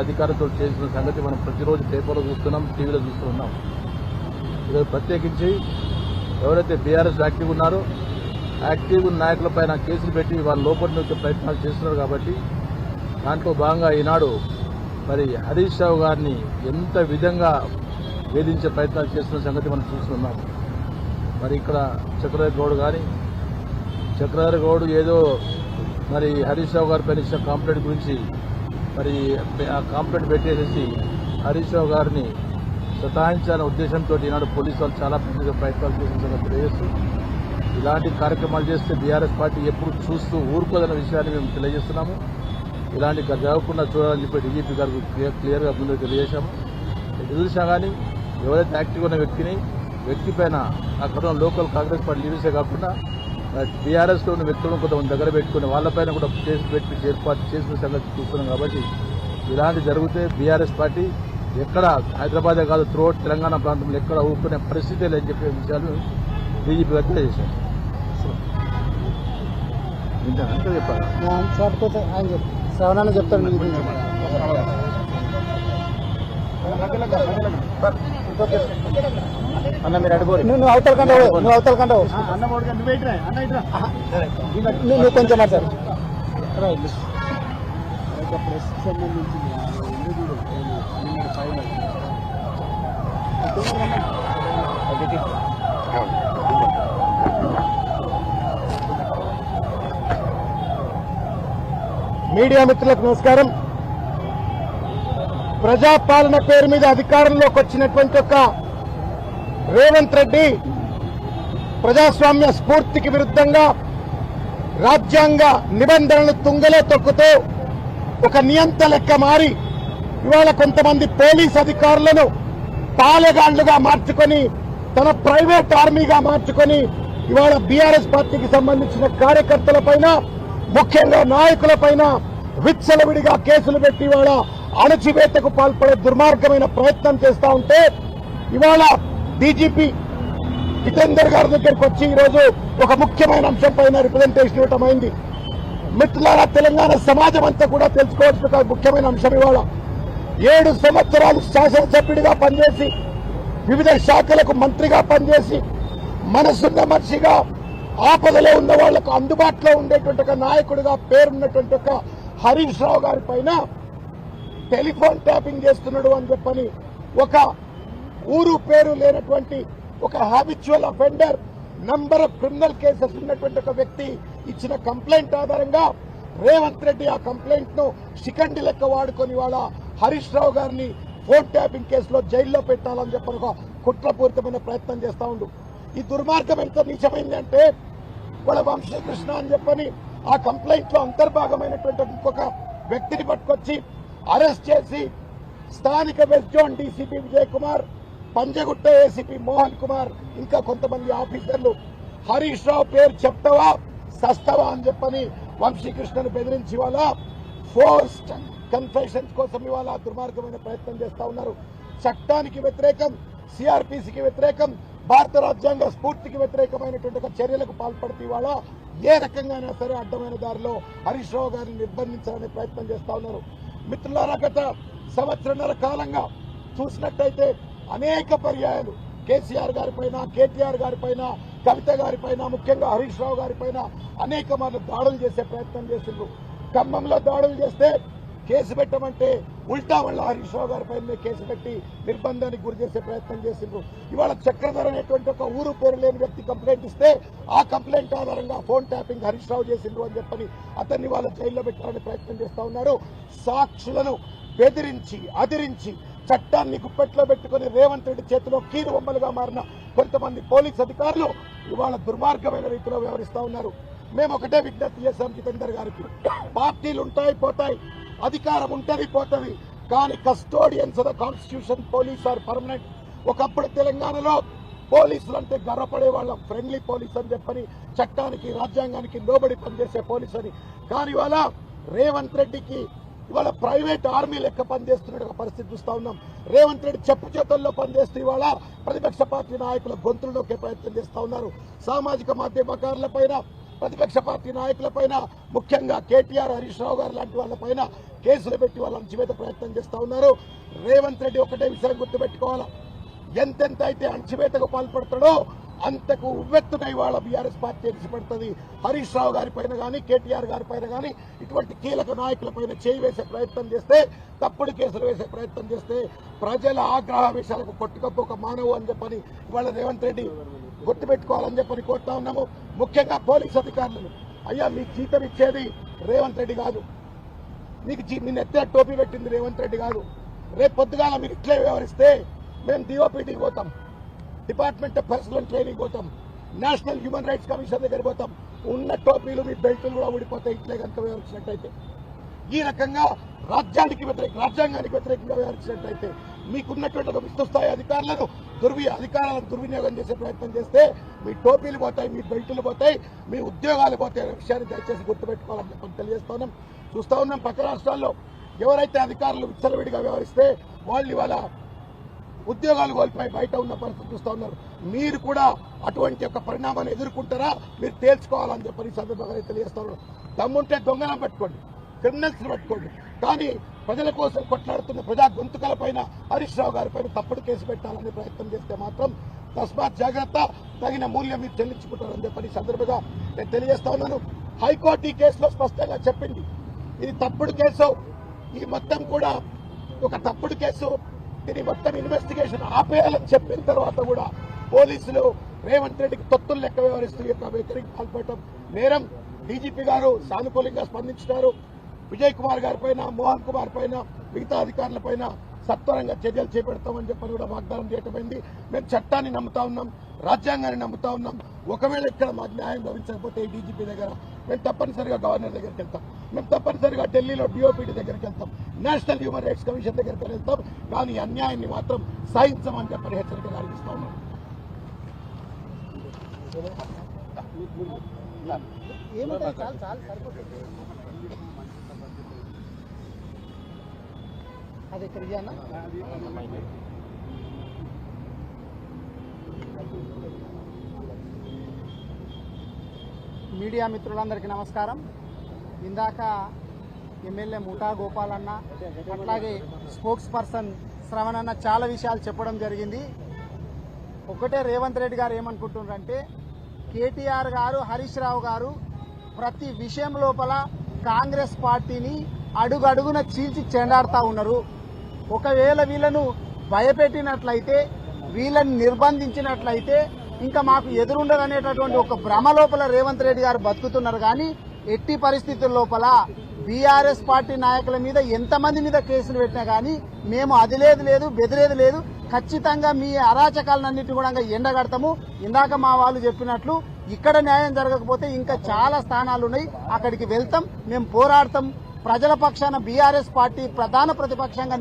అధికారులతో చేసిన సంగతి మనం ప్రతిరోజు పేపర్లో చూస్తున్నాం, టీవీలో చూస్తున్నాం. ఈరోజు ప్రత్యేకించి ఎవరైతే బీఆర్ఎస్ యాక్టివ్ ఉన్నారో యాక్టివ్ నాయకులపైన కేసులు పెట్టి వాళ్ళ లోపలి నుంచి ప్రయత్నాలు చేస్తున్నారు. కాబట్టి దాంట్లో భాగంగా ఈనాడు మరి హరీష్ రావు గారిని ఎంత విధంగా వేధించే ప్రయత్నాలు చేస్తున్న సంగతి మనం చూస్తున్నాం. మరి ఇక్కడ చక్రధర్ గౌడ్ కానీ చక్రధర్ గౌడ్ ఏదో మరి హరీష్ రావు గారి పైన ఇచ్చిన కంప్లైంట్ గురించి మరి ఆ కంప్లైంట్ పెట్టేసేసి హరీష్ రావు గారిని సతాయించాలనే ఉద్దేశంతో ఈనాడు పోలీసు వాళ్ళు చాలా ప్రయత్నాలు చేసిన తెలియజేస్తూ ఇలాంటి కార్యక్రమాలు చేస్తే బీఆర్ఎస్ పార్టీ ఎప్పుడు చూస్తూ ఊరుకోదన్న విషయాన్ని మేము తెలియజేస్తున్నాము. ఇలాంటి జరగకుండా చూడాలని చెప్పి డీజీపీ గారికి క్లియర్గా ముందు తెలియజేశాము. చూసినా కానీ ఎవరైతే యాక్టివ్ ఉన్న వ్యక్తి పైన అక్కడ లోకల్ కాంగ్రెస్ పార్టీ లీడర్సే కాకుండా బీఆర్ఎస్లో ఉన్న వ్యక్తులను కొంతమంది దగ్గర పెట్టుకుని వాళ్ళపైన కూడా కేసు పెట్టి ఏర్పాటు చేసిన సంగతి చూస్తున్నాం. కాబట్టి ఇలాంటి జరిగితే బీఆర్ఎస్ పార్టీ ఎక్కడ హైదరాబాదే కాదు త్రూఅవుట్ తెలంగాణ ప్రాంతంలో ఎక్కడ ఊరుకునే పరిస్థితే లేని చెప్పే విషయాలు డీజీపీ గారు తెలియజేశారు. అంతే చెప్పాలి శ్రవణాన్ని చెప్తాను. అన్న మీరు అడుగురు నువ్వు అవతల కంటావు నువ్వు కొంచెం మాట్లాడు. ప్రెస్ సంబంధించి మీడియా మిత్రులకు నమస్కారం. ప్రజాపాలన పేరు మీద అధికారంలోకి వచ్చినటువంటి ఒక రేవంత్ రెడ్డి ప్రజాస్వామ్య స్ఫూర్తికి విరుద్ధంగా రాజ్యాంగ నిబంధనలు తుంగలో తొక్కుతూ ఒక నియంత లెక్క మారి ఇవాళ కొంతమంది పోలీస్ అధికారులను పాలెగాళ్లుగా మార్చుకొని తన ప్రైవేట్ ఆర్మీగా మార్చుకొని ఇవాళ బీఆర్ఎస్ పార్టీకి సంబంధించిన కార్యకర్తలపైన ముఖ్యంగా నాయకులపైన విచ్చలవిడిగా కేసులు పెట్టి ఇవాళ అణచివేతకు పాల్పడే దుర్మార్గమైన ప్రయత్నం చేస్తా ఉంటే ఇవాళ డీజీపీ జితేందర్ గారి దగ్గరికి వచ్చి ఈరోజు ఒక ముఖ్యమైన అంశం పైన రిప్రజెంటేషన్ ఇవ్వటం అయింది. మిత్రులారా, తెలంగాణ సమాజం అంతా కూడా తెలుసుకోవాల్సిన ఒక ముఖ్యమైన అంశం ఇవాళ 7 సంవత్సరాలు శాసనసభ్యుడిగా పనిచేసి వివిధ శాఖలకు మంత్రిగా పనిచేసి మనసున్న మనిషిగా ఆపదలో ఉన్న వాళ్లకు అందుబాటులో ఉండేటువంటి ఒక నాయకుడిగా పేరున్నటువంటి ఒక హరీష్ రావు గారి పైన టెలిఫోన్ ట్యాపింగ్ చేస్తున్నాడు అని చెప్పని ఒక ఊరు పేరు లేనటువంటి ఒక habitual offender number of criminal cases ఉన్నటువంటి ఒక వ్యక్తి ఇచ్చిన కంప్లైంట్ ఆధారంగా రేవంత్ రెడ్డి ఆ కంప్లైంట్ ను శిఖండి లెక్క వాడుకొని వాళ్ళ హరీష్ రావు గారిని ఫోన్ ట్యాపింగ్ కేసులో జైల్లో పెట్టాలని చెప్పని ఒక కుట్రపూరితమైన ప్రయత్నం చేస్తా ఉండు. ఈ దుర్మార్గం ఎంత నీచమైంది అంటే వాళ్ళ వంశీకృష్ణ అని చెప్పని ఆ కంప్లైంట్ లో అంతర్భాగమైనటువంటి ఇంకొక వ్యక్తిని పట్టుకొచ్చి అరెస్ట్ చేసి స్థానిక west zone DCP Vijay Kumar, Panjagutta ACP Mohan Kumar, ఇంకా కొంతమంది ఆఫీసర్లు హరీష్ రావు పేరు చెప్తావా సస్తావా అని చెప్పని వంశీకృష్ణను బెదిరించి ఇవాళ ఫోర్స్డ్ కన్ఫెషన్స్ కోసం ఇవాళ దుర్మార్గమైన ప్రయత్నం చేస్తా ఉన్నారు. చట్టానికి వ్యతిరేకం, సిఆర్పీసీకి వ్యతిరేకం, భారత రాజ్యాంగ స్ఫూర్తికి వ్యతిరేకమైనటువంటి ఒక చర్యలకు పాల్పడుతూ ఇవాళ ఏ రకంగానైనా సరే అడ్డమైన దారిలో హరీష్ రావు గారిని నిర్బంధించాలనే ప్రయత్నం చేస్తా ఉన్నారు. మిత్రులారా, గత సంవత్సరన్నర కాలంగా చూసినట్టయితే అనేక పర్యాయాలు కేసీఆర్ గారిపైన, కేటీఆర్ గారిపైన, కవిత గారిపైన, ముఖ్యంగా హరీష్ రావు గారిపైన అనేక మార్లు దాడులు చేసే ప్రయత్నం చేసిండ్రు. ఖమ్మంలో దాడులు చేస్తే కేసు పెట్టమంటే ఉల్టా వల్ల హరీష్ రావు గారిపైన కేసు పెట్టి నిర్బంధానికి గురి చేసే ప్రయత్నం చేసిండ్రు. ఇవాళ చక్రధర్ అనేటువంటి ఒక ఊరు పేరు లేని వ్యక్తి కంప్లైంట్ ఇస్తే ఆ కంప్లైంట్ ఆధారంగా ఫోన్ ట్యాపింగ్ హరీష్ రావు చేసిండ్రు అని చెప్పని అతన్ని వాళ్ళ జైల్లో పెట్టాలని ప్రయత్నం చేస్తా ఉన్నారు. సాక్షులను బెదిరించి అదిరించి చట్టాన్ని గుప్పెట్లో పెట్టుకుని రేవంత్ రెడ్డి చేతిలో కీలు బొమ్మలుగా మారిన కొంతమంది పోలీస్ అధికారులు ఇవాళ దుర్మార్గమైన రీతిలో వ్యవహరిస్తా ఉన్నారు. మేము ఒకటే విజ్ఞప్తి చేశాం జితేందర్ గారికి, పార్టీలు ఉంటాయి పోతాయి, అధికారం ఉంటది పోతుంది, కానీ custodians of the constitution police are permanent. ఒకప్పుడు తెలంగాణలో పోలీసులు అంటే గర్వపడే వాళ్ళం, ఫ్రెండ్లీ పోలీస్ అని చెప్పని, చట్టానికి రాజ్యాంగానికి లోబడి పనిచేసే పోలీస్ అని. కానీ ఇవాళ రేవంత్ రెడ్డికి ఇవాళ ప్రైవేట్ ఆర్మీ లెక్క పనిచేస్తున్న పరిస్థితి చూస్తా ఉన్నాం. రేవంత్ రెడ్డి చెప్పు చేతుల్లో పనిచేస్తూ ఇవాళ ప్రతిపక్ష పార్టీ నాయకుల గొంతులు నొక్కే ప్రయత్నం చేస్తా ఉన్నారు. సామాజిక మాధ్యమకారుల పైన ప్రతిపక్ష పార్టీ నాయకులపైన, ముఖ్యంగా కేటీఆర్, హరీష్ రావు గారు లాంటి వాళ్ళపైన కేసులు పెట్టి వాళ్ళ అణచివేత ప్రయత్నం చేస్తా ఉన్నారు. రేవంత్ రెడ్డి ఒకటే విషయం గుర్తుపెట్టుకోవాలా, ఎంతెంత అయితే అణచివేతకు పాల్పడతాడో అంతకు ఉవ్వెత్తున ఇవాళ బీఆర్ఎస్ పార్టీ ఎగిసిపడుతుంది. హరీష్ రావు గారి పైన కానీ, కేటీఆర్ గారి పైన కానీ ఇటువంటి కీలక నాయకుల పైన చేయి వేసే ప్రయత్నం చేస్తే, తప్పుడు కేసులు వేసే ప్రయత్నం చేస్తే ప్రజల ఆగ్రహావేశాలకు కొట్టుకపోక మానవు అని చెప్పని ఇవాళ రేవంత్ రెడ్డి గుర్తుపెట్టుకోవాలని చెప్పని కోరుతా ఉన్నాము. ముఖ్యంగా పోలీస్ అధికారులను, అయ్యా మీకు జీతం ఇచ్చేది రేవంత్ రెడ్డి కాదు, మీకు మీ నెత్తిన టోపీ పెట్టింది రేవంత్ రెడ్డి కాదు. రేపు పొద్దుగాల మీరు ఇట్లే వ్యవహరిస్తే మేము డిఓపీటీకి పోతాం, డిపార్ట్మెంట్ ఆఫ్ పర్సనల్ ట్రైనింగ్ పోతాం, నేషనల్ హ్యూమన్ రైట్స్ కమిషన్ దగ్గర పోతాం. ఉన్న టోపీలు మీ బెల్టులు కూడా ఊడిపోతాయి ఇట్లే కనుక వ్యవహరించినట్టయితే. ఈ రకంగా రాజ్యాంగానికి వ్యతిరేకంగా వ్యవహరించినట్టయితే మీకున్నటువంటి ఒక విస్తృస్థాయి అధికారులను దుర్వినియోగం చేసే ప్రయత్నం చేస్తే మీ టోపీలు పోతాయి, మీ బెల్టులు పోతాయి, మీ ఉద్యోగాలు పోతాయి అనే విషయాన్ని దయచేసి గుర్తుపెట్టుకోవాలని చెప్పి తెలియజేస్తున్నాం. చూస్తా ఉన్నాం పక్క రాష్ట్రాల్లో ఎవరైతే అధికారులు విచ్చలవిడిగా వ్యవహరిస్తే వాళ్ళు ఇవాళ ఉద్యోగాలు కోల్పోయి బయట ఉన్న పరిస్థితి చూస్తా ఉన్నారు. మీరు కూడా అటువంటి యొక్క పరిణామాన్ని ఎదుర్కొంటారా మీరు తేల్చుకోవాలని చెప్పి సందర్భంగా తెలియజేస్తారు. దమ్ముంటే దొంగలను పట్టుకోండి, క్రిమినల్స్ పట్టుకోండి, కానీ ప్రజల కోసం కొట్లాడుతున్న ప్రజా గొంతుకల పైన, హరీష్ రావు గారి పైన తప్పుడు కేసు పెట్టాలనే ప్రయత్నం చేస్తే మాత్రం తస్మాత్ జాగ్రత్త, తగిన మూల్యం మీరు చెల్లించుకుంటారని చెప్పి సందర్భంగా నేను తెలియజేస్తా ఉన్నాను. హైకోర్టు ఈ కేసులో స్పష్టంగా చెప్పింది, ఇది తప్పుడు కేసు, ఈ మొత్తం కూడా ఒక తప్పుడు కేసు, దీని మొత్తం ఇన్వెస్టిగేషన్ ఆపేయాలని చెప్పిన తర్వాత కూడా పోలీసులు రేవంత్ రెడ్డికి తొత్తులు లెక్క వ్యవహరిస్తూ యొక్క వైఖరికి పాల్పడటం నేరం. డీజీపీ గారు సానుకూలంగా స్పందించినారు. విజయ్ కుమార్ గారి పైన, మోహన్ కుమార్ పైన, మిగతా అధికారుల పైన సత్వరంగా చర్యలు చేపడతామని చెప్పని కూడా వాగ్దానం చేయటమైంది. మేము చట్టాన్ని నమ్ముతా ఉన్నాం, రాజ్యాంగాన్ని నమ్ముతా ఉన్నాం. ఒకవేళ ఇక్కడ మాకు న్యాయం లభించకపోతే ఈ డీజీపీ దగ్గర మేము తప్పనిసరిగా గవర్నర్ దగ్గరికి వెళ్తాం, మేము తప్పనిసరిగా ఢిల్లీలో డిఓపీటీ దగ్గరికి వెళ్తాం, నేషనల్ హ్యూమన్ రైట్స్ కమిషన్ దగ్గరికి వెళ్తాం. కానీ అన్యాయాన్ని మాత్రం సహించమని చెప్పని హెచ్చరికలు అందిస్తా ఉన్నాం. అది ఇక్కడ ఇయ్యానా? మీడియా మిత్రులందరికీ నమస్కారం. ఇందాక ఎమ్మెల్యే ముఠా గోపాల్ అన్న, అట్లాగే స్పోక్స్ పర్సన్ శ్రవణ్ అన్న చాలా విషయాలు చెప్పడం జరిగింది. ఒకటే రేవంత్ రెడ్డి గారు ఏమనుకుంటున్నారంటే, కేటీఆర్ గారు, హరీష్ రావు గారు ప్రతి విషయం లోపల కాంగ్రెస్ పార్టీని అడుగడుగున చీల్చి చెండాడుతూ ఉన్నారు. ఒకవేళ వీళ్ళను భయపెట్టినట్లయితే, వీళ్ళని నిర్బంధించినట్లయితే ఇంకా మాకు ఎదురుండదనేటటువంటి ఒక భ్రమ లోపల రేవంత్ రెడ్డి గారు బతుకుతున్నారు. కానీ ఎట్టి పరిస్థితుల లోపల బీఆర్ఎస్ పార్టీ నాయకుల మీద ఎంతమంది మీద కేసులు పెట్టినా కానీ మేము అది లేదు బెదిరేది లేదు, ఖచ్చితంగా మీ అరాచకాలన్నింటినీ కూడా ఎండగడతాము. ఇందాక మా వాళ్ళు చెప్పినట్లు ఇక్కడ న్యాయం జరగకపోతే ఇంకా చాలా స్థానాలు ఉన్నాయి, అక్కడికి వెళ్తాం, మేము పోరాడతాం. ప్రజల పక్షాన బీఆర్ఎస్ పార్టీ ప్రధాన ప్రతిపక్షంగా